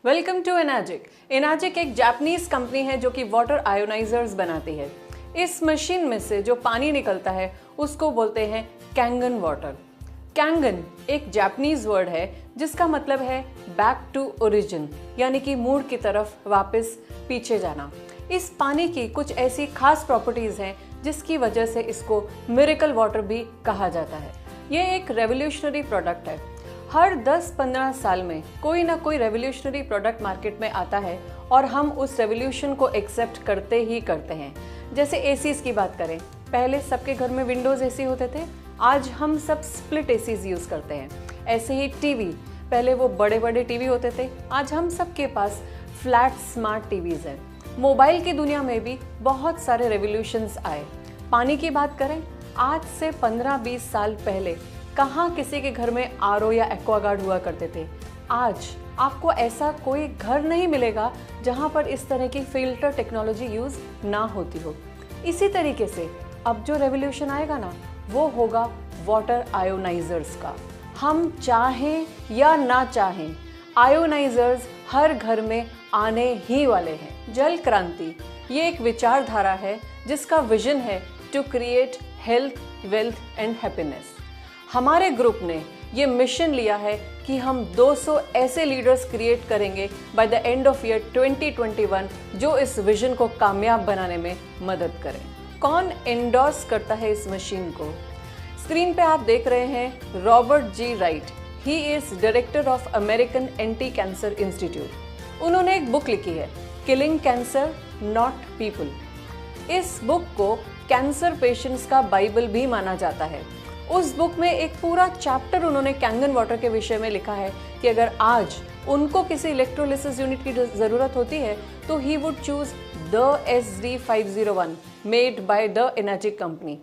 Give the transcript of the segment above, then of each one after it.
Welcome to Enagic. Enagic एक Japanese company है जो कि वाटर आयोनाइजर्स बनाती है। इस मशीन में से जो पानी निकलता है उसको बोलते हैं कैंगन वाटर। कैंगन एक जापानीज वर्ड है जिसका मतलब है बैक टू ओरिजिन, यानी कि मूल की तरफ वापस पीछे जाना। इस पानी की कुछ ऐसी खास प्रॉपर्टीज हैं जिसकी वजह से इसको मिरेकल वाटर भी कहा जाता है। ये एक रेवोल्यूशनरी प्रोडक्ट है। हर 10-15 साल में कोई ना कोई रेवोल्यूशनरी प्रोडक्ट मार्केट में आता है और हम उस रेवोल्यूशन को एक्सेप्ट करते ही करते हैं। जैसे एसीज की बात करें, पहले सबके घर में विंडोज एसी होते थे, आज हम सब स्प्लिट एसीज यूज करते हैं। ऐसे ही टीवी, पहले वो बड़े बड़े टीवी होते थे, आज हम सबके पास फ्लैट स्मार्ट टीवीज हैं। मोबाइल की दुनिया में भी बहुत सारे रेवोल्यूशंस आए। पानी की बात करें, आज से 15-20 साल पहले कहाँ किसी के घर में आरओ या एक्वागार्ड हुआ करते थे। आज आपको ऐसा कोई घर नहीं मिलेगा जहाँ पर इस तरह की फिल्टर टेक्नोलॉजी यूज ना होती हो। इसी तरीके से अब जो रेवोल्यूशन आएगा ना, वो होगा वाटर आयोनाइजर्स का। हम चाहें या ना चाहें, आयोनाइजर्स हर घर में आने ही वाले हैं। जल क्रांति ये एक विचारधारा है जिसका विजन है to create health, wealth and happiness. हमारे ग्रुप ने ये मिशन लिया है कि हम 200 ऐसे लीडर्स क्रिएट करेंगे by the end of year 2021 जो इस विजन को कामयाब बनाने में मदद करें। कौन एंडोर्स करता है इस मशीन को? स्क्रीन पे आप देख रहे हैं Robert G Wright. He is director of American anti cancer institute. उन्होंने एक बुक लिखी है, किलिंग कैंसर नॉट पीपल। इस बुक को कैंसर पेशेंट्स का बाइबल भी माना जाता है। उस बुक में एक पूरा चैप्टर उन्होंने कैंगन वाटर के विषय में लिखा है कि अगर आज उनको किसी इलेक्ट्रोलिसिस यूनिट की ज़रूरत होती है तो he would choose the SD501 made by the Enagic company.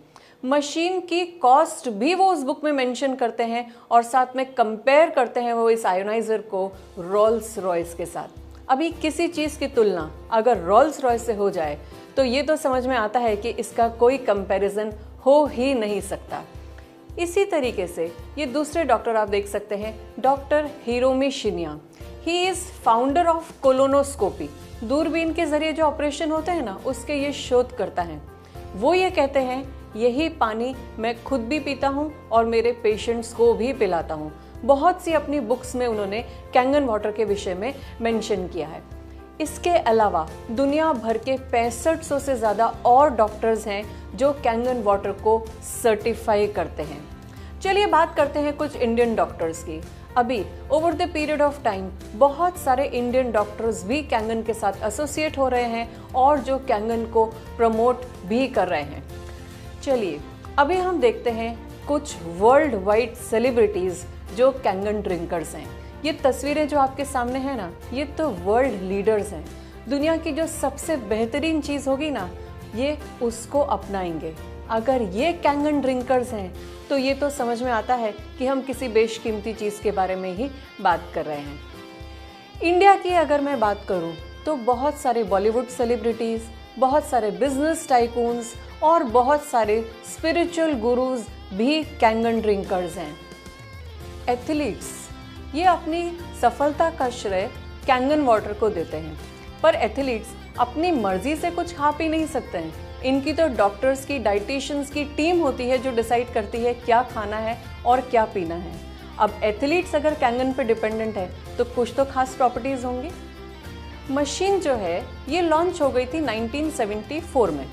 मशीन की कॉस्ट भी वो उस बुक में मेंशन करते हैं और साथ में कंपेयर करते हैं वो इस आयोनाइजर को रोल्स रॉयस के साथ। अभी किसी चीज़ की तुलना अगर रोल्स रॉयस से हो जाए तो ये तो समझ में आता है कि इसका कोई कंपैरिजन हो ही नहीं सकता। इसी तरीके से ये दूसरे डॉक्टर आप देख सकते हैं, doctor Hiromi Shinya. He is founder of colonoscopy. दूरबीन के जरिए जो ऑपरेशन होते हैं ना, उसके ये शोध करता है। वो ये कहते हैं यही पानी मैं खुद भी पीता हूँ और मेरे पेशेंट्स को भी पिलाता हूँ। बहुत सी अपनी बुक्स में उन्होंने कैंगन वाटर के विषय में मेंशन किया है। इसके अलावा दुनिया भर के 6500 से ज़्यादा और डॉक्टर्स हैं जो कैंगन वाटर को सर्टिफाई करते हैं। चलिए बात करते हैं कुछ इंडियन डॉक्टर्स की। अभी over the period of time बहुत सारे इंडियन डॉक्टर्स भी कैंगन के साथ एसोसिएट हो रहे हैं और जो कैंगन को प्रमोट भी कर रहे हैं। चलिए अभी हम देखते हैं कुछ वर्ल्ड वाइड सेलिब्रिटीज़ जो कैंगन ड्रिंकर्स हैं। ये तस्वीरें जो आपके सामने है ना, ये तो वर्ल्ड लीडर्स हैं। दुनिया की जो सबसे बेहतरीन चीज़ होगी ना, ये उसको अपनाएंगे। अगर ये कैंगन ड्रिंकर्स हैं तो ये तो समझ में आता है कि हम किसी बेशकीमती चीज़ के बारे में ही बात कर रहे हैं। इंडिया की अगर मैं बात करूं तो बहुत सारे बॉलीवुड सेलिब्रिटीज़, बहुत सारे बिजनेस टाइकून्स और बहुत सारे स्पिरिचुअल गुरुज भी कैंगन ड्रिंकर्स हैं। एथलीट्स ये अपनी सफलता का श्रेय कैंगन वाटर को देते हैं, पर एथलीट्स अपनी मर्जी से कुछ खा पी नहीं सकते हैं। इनकी तो डॉक्टर्स की, डाइटिशियंस की टीम होती है जो डिसाइड करती है क्या खाना है और क्या पीना है। अब एथलीट्स अगर कैंगन पे डिपेंडेंट है तो कुछ तो खास प्रॉपर्टीज होंगी। मशीन जो है ये लॉन्च हो गई थी 1974 में,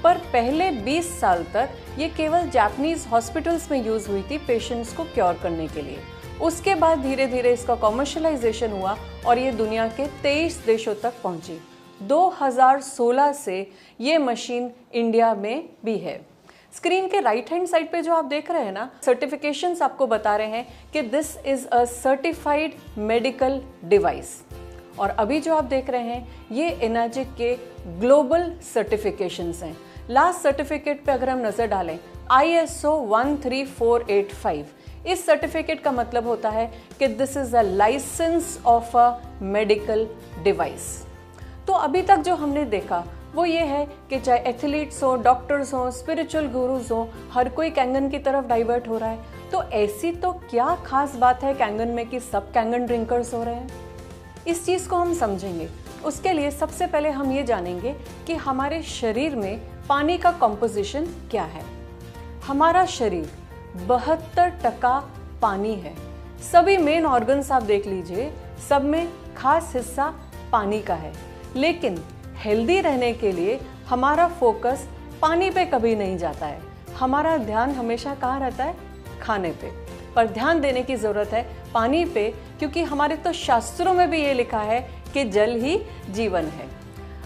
पर पहले 20 साल तक ये केवल जापानीज हॉस्पिटल्स में यूज हुई थी पेशेंट्स को क्योर करने के लिए। उसके बाद धीरे धीरे इसका कॉमर्शलाइजेशन हुआ और ये दुनिया के 23 देशों तक पहुंची। 2016 से ये मशीन इंडिया में भी है। स्क्रीन के राइट हैंड साइड पे जो आप देख रहे हैं ना, सर्टिफिकेशंस आपको बता रहे हैं कि this is a certified medical device. और अभी जो आप देख रहे हैं ये एनाजिक के ग्लोबल सर्टिफिकेशंस हैं। लास्ट सर्टिफिकेट पे अगर हम नजर डालें, ISO 13485, इस सर्टिफिकेट का मतलब होता है कि this is a licence of a medical device. तो अभी तक जो हमने देखा वो ये है कि चाहे एथलीट्स हो, डॉक्टर्स हो, स्पिरिचुअल गुरुज हो, हर कोई कैंगन की तरफ डाइवर्ट हो रहा है। तो ऐसी तो क्या खास बात है कैंगन में कि सब कैंगन ड्रिंकर्स हो रहे हैं? इस चीज़ को हम समझेंगे। उसके लिए सबसे पहले हम ये जानेंगे कि हमारे शरीर में पानी का कॉम्पोजिशन क्या है। हमारा शरीर 72% पानी है। सभी मेन ऑर्गन्स आप देख लीजिए, सब में खास हिस्सा पानी का है। लेकिन हेल्दी रहने के लिए हमारा फोकस पानी पे कभी नहीं जाता है। हमारा ध्यान हमेशा कहाँ रहता है? खाने पे। पर ध्यान देने की ज़रूरत है पानी पे, क्योंकि हमारे तो शास्त्रों में भी ये लिखा है कि जल ही जीवन है।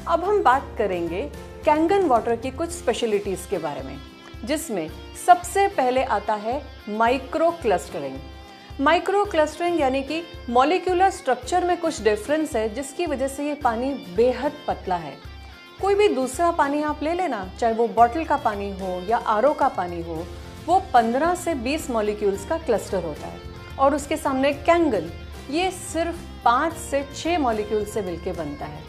अब हम बात करेंगे कैंगन वाटर की कुछ स्पेशलिटीज़ के बारे में, जिसमें सबसे पहले आता है माइक्रो क्लस्टरिंग। माइक्रो क्लस्टरिंग यानी कि मॉलिक्यूलर स्ट्रक्चर में कुछ डिफरेंस है, जिसकी वजह से ये पानी बेहद पतला है। कोई भी दूसरा पानी आप ले लेना, चाहे वो बॉटल का पानी हो या आरओ का पानी हो, वो 15 से 20 मॉलिक्यूल्स का क्लस्टर होता है। और उसके सामने कैंगन, ये सिर्फ 5 से 6 मॉलिक्यूल से मिलकर बनता है।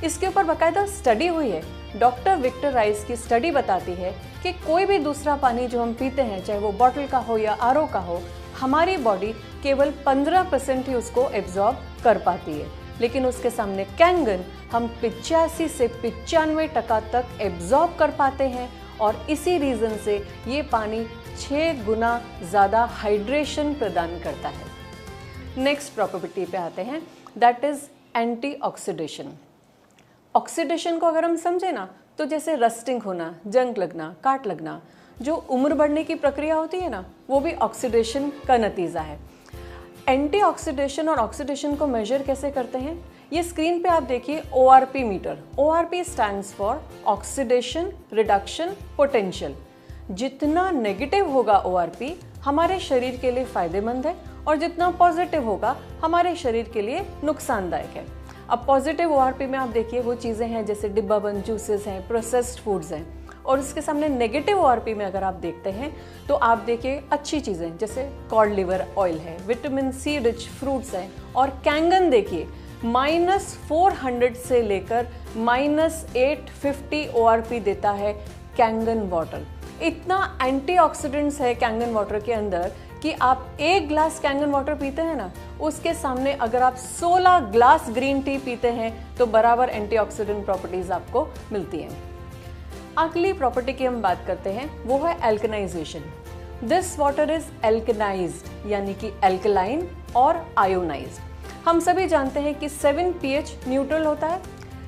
इसके ऊपर बाकायदा स्टडी हुई है। डॉक्टर विक्टर राइस की स्टडी बताती है कि कोई भी दूसरा पानी जो हम पीते हैं, चाहे वो बॉटल का हो या आरओ का हो, हमारी बॉडी केवल 15% ही उसको एब्जॉर्ब कर पाती है। लेकिन उसके सामने कैंगन हम 85 से 95% तक एब्जॉर्ब कर पाते हैं। और इसी रीज़न से ये पानी 6 गुना ज़्यादा हाइड्रेशन प्रदान करता है। नेक्स्ट प्रॉपर्टी पे आते हैं, दैट इज़ एंटीऑक्सीडेशन। ऑक्सीडेशन को अगर हम समझे ना, तो जैसे रस्टिंग होना, जंग लगना, काट लगना, जो उम्र बढ़ने की प्रक्रिया होती है ना, वो भी ऑक्सीडेशन का नतीजा है। एंटीऑक्सीडेशन और ऑक्सीडेशन को मेजर कैसे करते हैं? ये स्क्रीन पे आप देखिए ORP meter. ORP stands for oxidation reduction potential. जितना नेगेटिव होगा ORP हमारे शरीर के लिए फायदेमंद है, और जितना पॉजिटिव होगा हमारे शरीर के लिए नुकसानदायक है। अब पॉजिटिव ORP में आप देखिए वो चीज़ें हैं जैसे डिब्बाबंद जूसेस हैं, प्रोसेस्ड फूड्स हैं। और इसके सामने नेगेटिव ORP में अगर आप देखते हैं तो आप देखिए अच्छी चीज़ें जैसे कॉड लिवर ऑयल है, विटामिन C रिच फ्रूट्स हैं। और कैंगन देखिए -400 से लेकर -850 ORP देता है कैंगन वाटर। इतना एंटीऑक्सीडेंट्स है कैंगन वाटर के अंदर कि आप 1 ग्लास कैंगन वाटर पीते हैं ना, उसके सामने अगर आप 16 ग्लास ग्रीन टी पीते हैं तो बराबर एंटीऑक्सीडेंट प्रॉपर्टीज आपको मिलती हैं। अगली प्रॉपर्टी की हम बात करते हैं, वो है एल्कनाइजेशन। दिस वाटर इज एल्कनाइज्ड यानी कि एल्कलाइन और आयोनाइज्ड। हम सभी जानते हैं कि 7 pH न्यूट्रल होता है,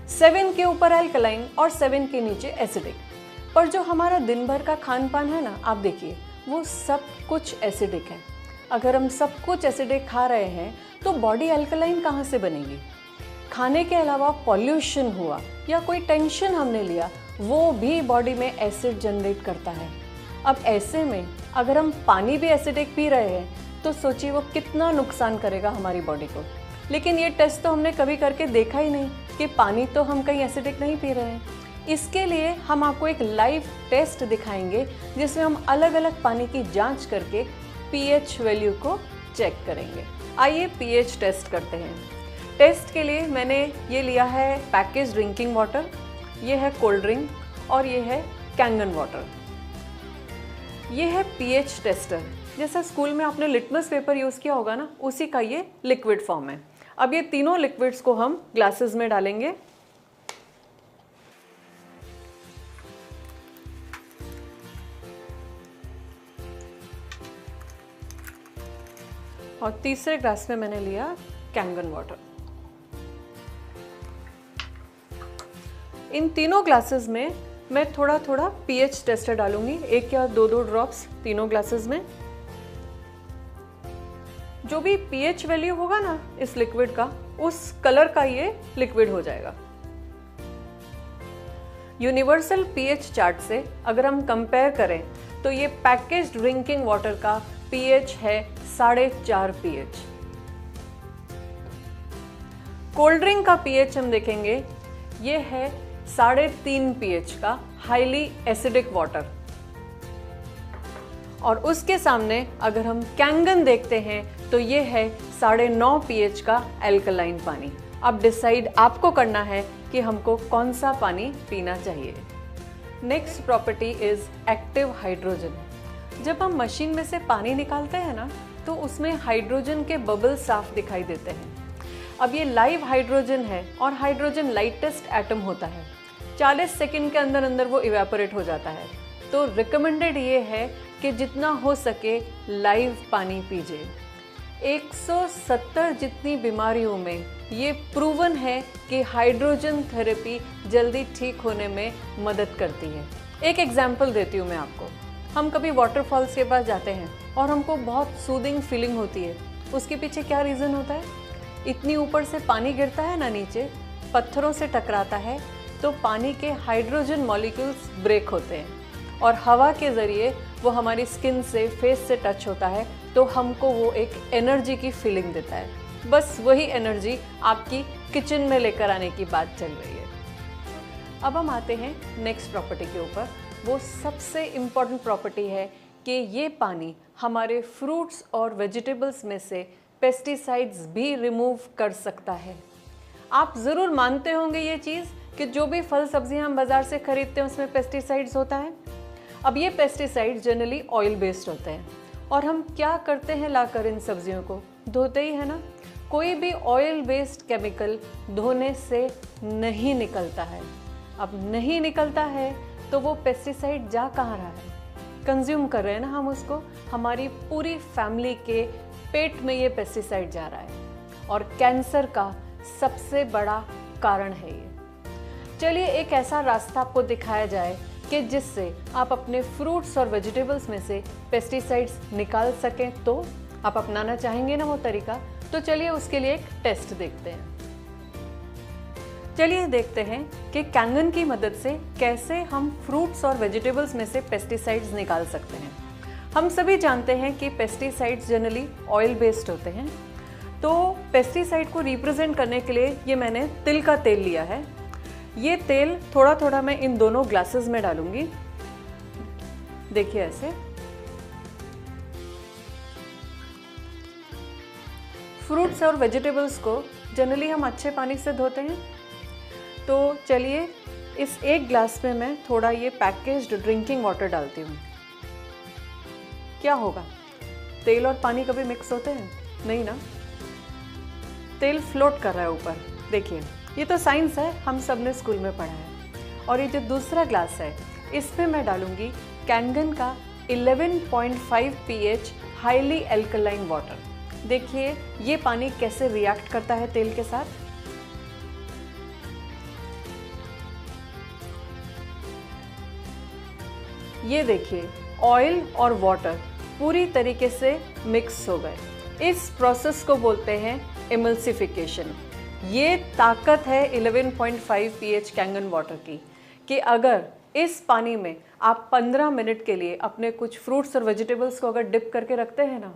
7 के ऊपर एल्कलाइन और 7 के नीचे एसिडिक। पर जो हमारा दिन भर का खान पान है ना, आप देखिए वो सब कुछ एसिडिक है। अगर हम सब कुछ एसिडिक खा रहे हैं तो बॉडी एल्कलाइन कहाँ से बनेगी? खाने के अलावा पॉल्यूशन हुआ या कोई टेंशन हमने लिया, वो भी बॉडी में एसिड जनरेट करता है। अब ऐसे में अगर हम पानी भी एसिडिक पी रहे हैं तो सोचिए वो कितना नुकसान करेगा हमारी बॉडी को। लेकिन ये टेस्ट तो हमने कभी करके देखा ही नहीं कि पानी तो हम कहीं एसिडिक नहीं पी रहे हैं। इसके लिए हम आपको एक लाइव टेस्ट दिखाएंगे जिसमें हम अलग अलग पानी की जांच करके pH वैल्यू को चेक करेंगे। आइए pH टेस्ट करते हैं। टेस्ट के लिए मैंने ये लिया है पैकेज ड्रिंकिंग वाटर, ये है कोल्ड ड्रिंक और ये है कैंगन वाटर। ये है pH टेस्टर। जैसा स्कूल में आपने लिटमस पेपर यूज़ किया होगा ना, उसी का ये लिक्विड फॉर्म है। अब ये तीनों लिक्विड्स को हम ग्लासेस में डालेंगे। और तीसरे ग्लास में मैंने लिया कैंगन वाटर। इन तीनों ग्लासेस में मैं थोड़ा थोड़ा pH टेस्टर डालूंगी, 1 या 2 ड्रॉप्स तीनों ग्लासेस में। जो भी pH वैल्यू होगा ना इस लिक्विड का, उस कलर का ये लिक्विड हो जाएगा। यूनिवर्सल pH चार्ट से अगर हम कंपेयर करें तो ये पैकेज ड्रिंकिंग वाटर का pH है 4.5 pH। कोल्ड ड्रिंक का pH हम देखेंगे, ये है 3.5 pH का हाईली एसिडिक वाटर। और उसके सामने अगर हम कैंगन देखते हैं तो ये है 9.5 pH का एल्कलाइन पानी। अब डिसाइड आपको करना है कि हमको कौन सा पानी पीना चाहिए। Next property is active hydrogen. जब हम मशीन में से पानी निकालते हैं ना, तो उसमें हाइड्रोजन के बबल साफ दिखाई देते हैं। अब ये लाइव हाइड्रोजन है और हाइड्रोजन लाइटेस्ट एटम होता है। 40 सेकंड के अंदर अंदर वो इवेपोरेट हो जाता है। तो रिकमेंडेड ये है कि जितना हो सके लाइव पानी पीजिए। 170 जितनी बीमारियों में ये प्रूवन है कि हाइड्रोजन थेरेपी जल्दी ठीक होने में मदद करती है। एक एग्जाम्पल देती हूँ मैं आपको। हम कभी वाटरफॉल्स के पास जाते हैं और हमको बहुत सूदिंग फीलिंग होती है। उसके पीछे क्या रीज़न होता है? इतनी ऊपर से पानी गिरता है ना नीचे, पत्थरों से टकराता है, तो पानी के हाइड्रोजन मॉलिक्यूल्स ब्रेक होते हैं और हवा के ज़रिए वो हमारी स्किन से, फेस से टच होता है, तो हमको वो एक एनर्जी की फीलिंग देता है। बस वही एनर्जी आपकी किचन में लेकर आने की बात चल रही है। अब हम आते हैं नेक्स्ट प्रॉपर्टी के ऊपर। वो सबसे इम्पॉर्टेंट प्रॉपर्टी है कि ये पानी हमारे फ्रूट्स और वेजिटेबल्स में से पेस्टिसाइड्स भी रिमूव कर सकता है। आप ज़रूर मानते होंगे ये चीज़ कि जो भी फल सब्जियां हम बाज़ार से खरीदते हैं उसमें पेस्टिसाइड्स होता है। अब ये पेस्टिसाइड्स जनरली ऑयल बेस्ड होते हैं और हम क्या करते हैं, लाकर इन सब्जियों को धोते ही है ना। कोई भी ऑयल बेस्ड केमिकल धोने से नहीं निकलता है। अब नहीं निकलता है तो वो पेस्टिसाइड जा कहाँ रहा है? कंज्यूम कर रहे हैं ना हम उसको। हमारी पूरी फैमिली के पेट में ये पेस्टिसाइड जा रहा है और कैंसर का सबसे बड़ा कारण है ये। चलिए एक ऐसा रास्ता आपको दिखाया जाए कि जिससे आप अपने फ्रूट्स और वेजिटेबल्स में से पेस्टिसाइड्स निकाल सकें। तो आप अपनाना चाहेंगे ना वो तरीका? तो चलिए उसके लिए एक टेस्ट देखते हैं। चलिए देखते हैं कि कैंगन की मदद से कैसे हम फ्रूट्स और वेजिटेबल्स में से पेस्टिसाइड्स निकाल सकते हैं। हम सभी जानते हैं कि पेस्टिसाइड्स जनरली ऑयल बेस्ड होते हैं। तो पेस्टिसाइड को रिप्रेजेंट करने के लिए ये मैंने तिल का तेल लिया है। ये तेल थोड़ा थोड़ा मैं इन दोनों ग्लासेस में डालूंगी। देखिए ऐसे। फ्रूट्स और वेजिटेबल्स को जनरली हम अच्छे पानी से धोते हैं। तो चलिए इस एक ग्लास में मैं थोड़ा ये पैकेज्ड ड्रिंकिंग वाटर डालती हूँ। क्या होगा? तेल और पानी कभी मिक्स होते हैं? नहीं ना। तेल फ्लोट कर रहा है ऊपर। देखिए ये तो साइंस है, हम सब ने स्कूल में पढ़ा है। और ये जो दूसरा ग्लास है इसमें मैं डालूंगी कैंगन का 11.5 pH हाईली एल्कलाइन वाटर। देखिए ये पानी कैसे रिएक्ट करता है तेल के साथ। ये देखिए ऑयल और वाटर पूरी तरीके से मिक्स हो गए। इस प्रोसेस को बोलते हैं इमल्सिफिकेशन। ये ताकत है 11.5 pH कैंगन वाटर की कि अगर इस पानी में आप 15 मिनट के लिए अपने कुछ फ्रूट्स और वेजिटेबल्स को अगर डिप करके रखते हैं ना,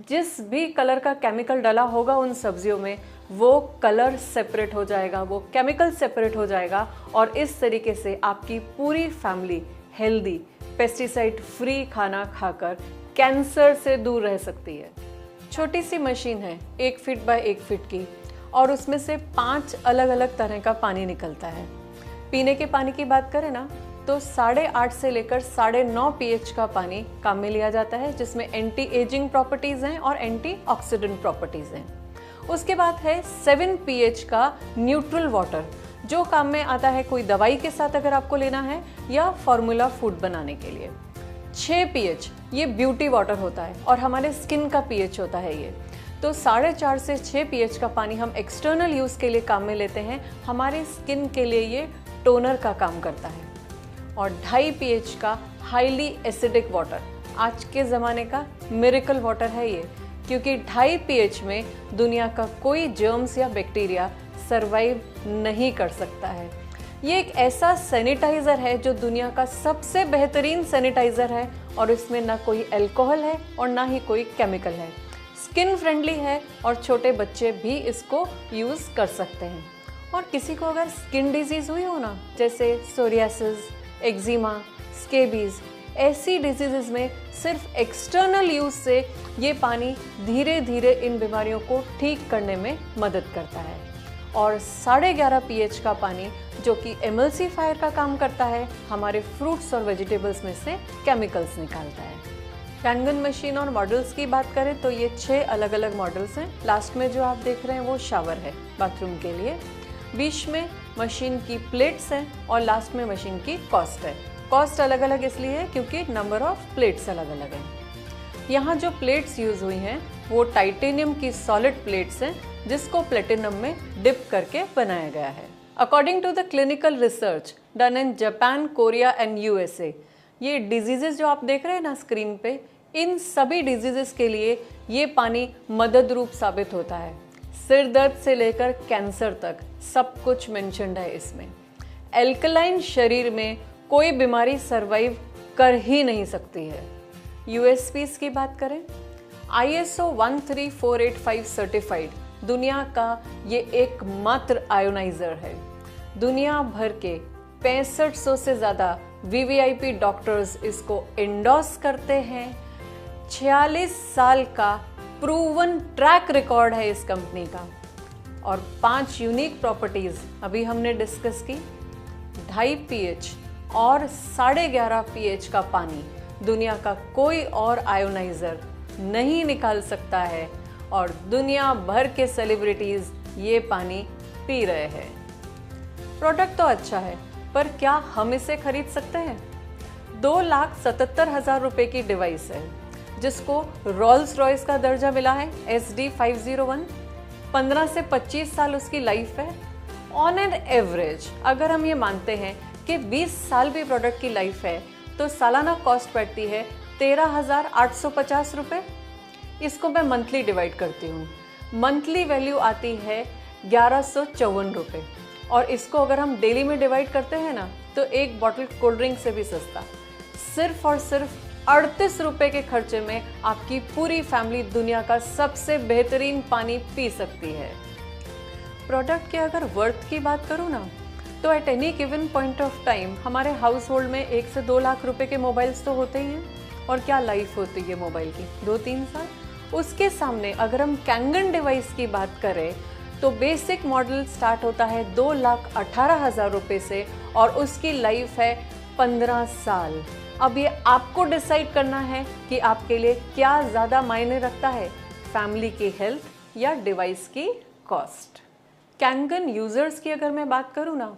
जिस भी कलर का केमिकल डाला होगा उन सब्जियों में, वो कलर सेपरेट हो जाएगा, वो केमिकल सेपरेट हो जाएगा और इस तरीके से आपकी पूरी फैमिली हेल्दी, पेस्टिसाइड फ्री खाना खाकर कैंसर से दूर रह सकती है। छोटी सी मशीन है 1 फीट बाय 1 फीट की और उसमें से 5 अलग अलग तरह का पानी निकलता है। पीने के पानी की बात करें ना तो 8.5 से लेकर 9.5 pH का पानी काम में लिया जाता है, जिसमें एंटी एजिंग प्रॉपर्टीज़ हैं और एंटी ऑक्सीडेंट प्रॉपर्टीज़ हैं। उसके बाद है 7 pH का न्यूट्रल वाटर, जो काम में आता है कोई दवाई के साथ अगर आपको लेना है या फॉर्मूला फूड बनाने के लिए। 6 pH ये ब्यूटी वाटर होता है और हमारे स्किन का pH होता है ये। तो 4.5 से 6 pH का पानी हम एक्सटर्नल यूज़ के लिए काम में लेते हैं। हमारे स्किन के लिए ये टोनर का काम करता है। और 2.5 pH का हाईली एसिडिक वाटर आज के ज़माने का मिरेकल वाटर है ये, क्योंकि 2.5 pH में दुनिया का कोई जर्म्स या बैक्टीरिया सरवाइव नहीं कर सकता है। ये एक ऐसा सैनिटाइज़र है जो दुनिया का सबसे बेहतरीन सैनिटाइज़र है और इसमें ना कोई अल्कोहल है और ना ही कोई केमिकल है। स्किन फ्रेंडली है और छोटे बच्चे भी इसको यूज़ कर सकते हैं। और किसी को अगर स्किन डिजीज़ हुई हो ना, जैसे सोरियासिस, एक्जिमा, स्केबीज़, ऐसी डिजीज़ में सिर्फ एक्सटर्नल यूज़ से ये पानी धीरे धीरे इन बीमारियों को ठीक करने में मदद करता है। और 11.5 pH का पानी जो कि एमल्सिफायर का काम करता है, हमारे फ्रूट्स और वेजिटेबल्स में से केमिकल्स निकालता है। कैंगन मशीन और मॉडल्स की बात करें तो ये 6 अलग अलग मॉडल्स हैं। लास्ट में जो आप देख रहे हैं वो शावर है बाथरूम के लिए, बीच में मशीन की प्लेट्स हैं और लास्ट में मशीन की कॉस्ट है। कॉस्ट अलग अलग इसलिए है क्योंकि नंबर ऑफ प्लेट्स अलग अलग हैं। यहाँ जो प्लेट्स यूज हुई हैं वो टाइटेनियम की सॉलिड प्लेट्स हैं जिसको प्लेटिनम में डिप करके बनाया गया है। According to the clinical research done in Japan, Korea and USA, ये डिजीजेस जो आप देख रहे हैं ना स्क्रीन पे, इन सभी डिजीजेस के लिए ये पानी मदद रूप साबित होता है। सिर दर्द से लेकर कैंसर तक सब कुछ मेंशन्ड है इसमें। एल्कलाइन शरीर में कोई बीमारी सरवाइव कर ही नहीं सकती है। यूएसपीज की बात करें, ISO 13485 सर्टिफाइड दुनिया का ये एकमात्र आयोनाइजर है। दुनिया भर के 6500 से ज़्यादा VVIP डॉक्टर्स इसको एंडोर्स करते हैं। 46 साल का प्रूवन ट्रैक रिकॉर्ड है इस कंपनी का और 5 यूनिक प्रॉपर्टीज अभी हमने डिस्कस की। 2.5 pH और 11.5 pH का पानी दुनिया का कोई और आयोनाइजर नहीं निकाल सकता है और दुनिया भर के सेलिब्रिटीज ये पानी पी रहे हैं। प्रोडक्ट तो अच्छा है पर क्या हम इसे खरीद सकते हैं? 2,77,000 रुपए की डिवाइस है जिसको रोल्स रॉयस का दर्जा मिला है SD501। 15 से 25 साल उसकी लाइफ है। ऑन एन एवरेज अगर हम ये मानते हैं कि 20 साल भी प्रोडक्ट की लाइफ है तो सालाना कॉस्ट बैठती है 13,850 रुपये। इसको मैं मंथली डिवाइड करती हूँ, मंथली वैल्यू आती है 1154 रुपये और इसको अगर हम डेली में डिवाइड करते हैं ना तो एक बॉटल कोल्ड ड्रिंक से भी सस्ता। सिर्फ और सिर्फ 38 रुपये के खर्चे में आपकी पूरी फैमिली दुनिया का सबसे बेहतरीन पानी पी सकती है। प्रोडक्ट के अगर वर्थ की बात करूँ ना तो at any given point of time हमारे हाउस होल्ड में 1 से 2 लाख रुपए के मोबाइल्स तो होते ही हैं। और क्या लाइफ होती है मोबाइल की, 2-3 साल। उसके सामने अगर हम कैंगन डिवाइस की बात करें तो बेसिक मॉडल स्टार्ट होता है 2,18,000 रुपये से और उसकी लाइफ है 15 साल। अब ये आपको डिसाइड करना है कि आपके लिए क्या ज़्यादा मायने रखता है, फैमिली की हेल्थ या डिवाइस की कॉस्ट। कैंगन यूज़र्स की अगर मैं बात करूँ ना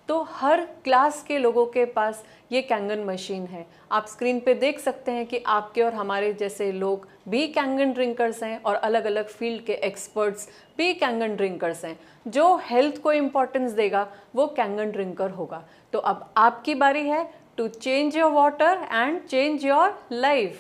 तो हर क्लास के लोगों के पास ये कैंगन मशीन है। आप स्क्रीन पे देख सकते हैं कि आपके और हमारे जैसे लोग भी कैंगन ड्रिंकर्स हैं और अलग अलग फील्ड के एक्सपर्ट्स भी कैंगन ड्रिंकर्स हैं। जो हेल्थ को इम्पोर्टेंस देगा वो कैंगन ड्रिंकर होगा। तो अब आपकी बारी है to change your water and change your life.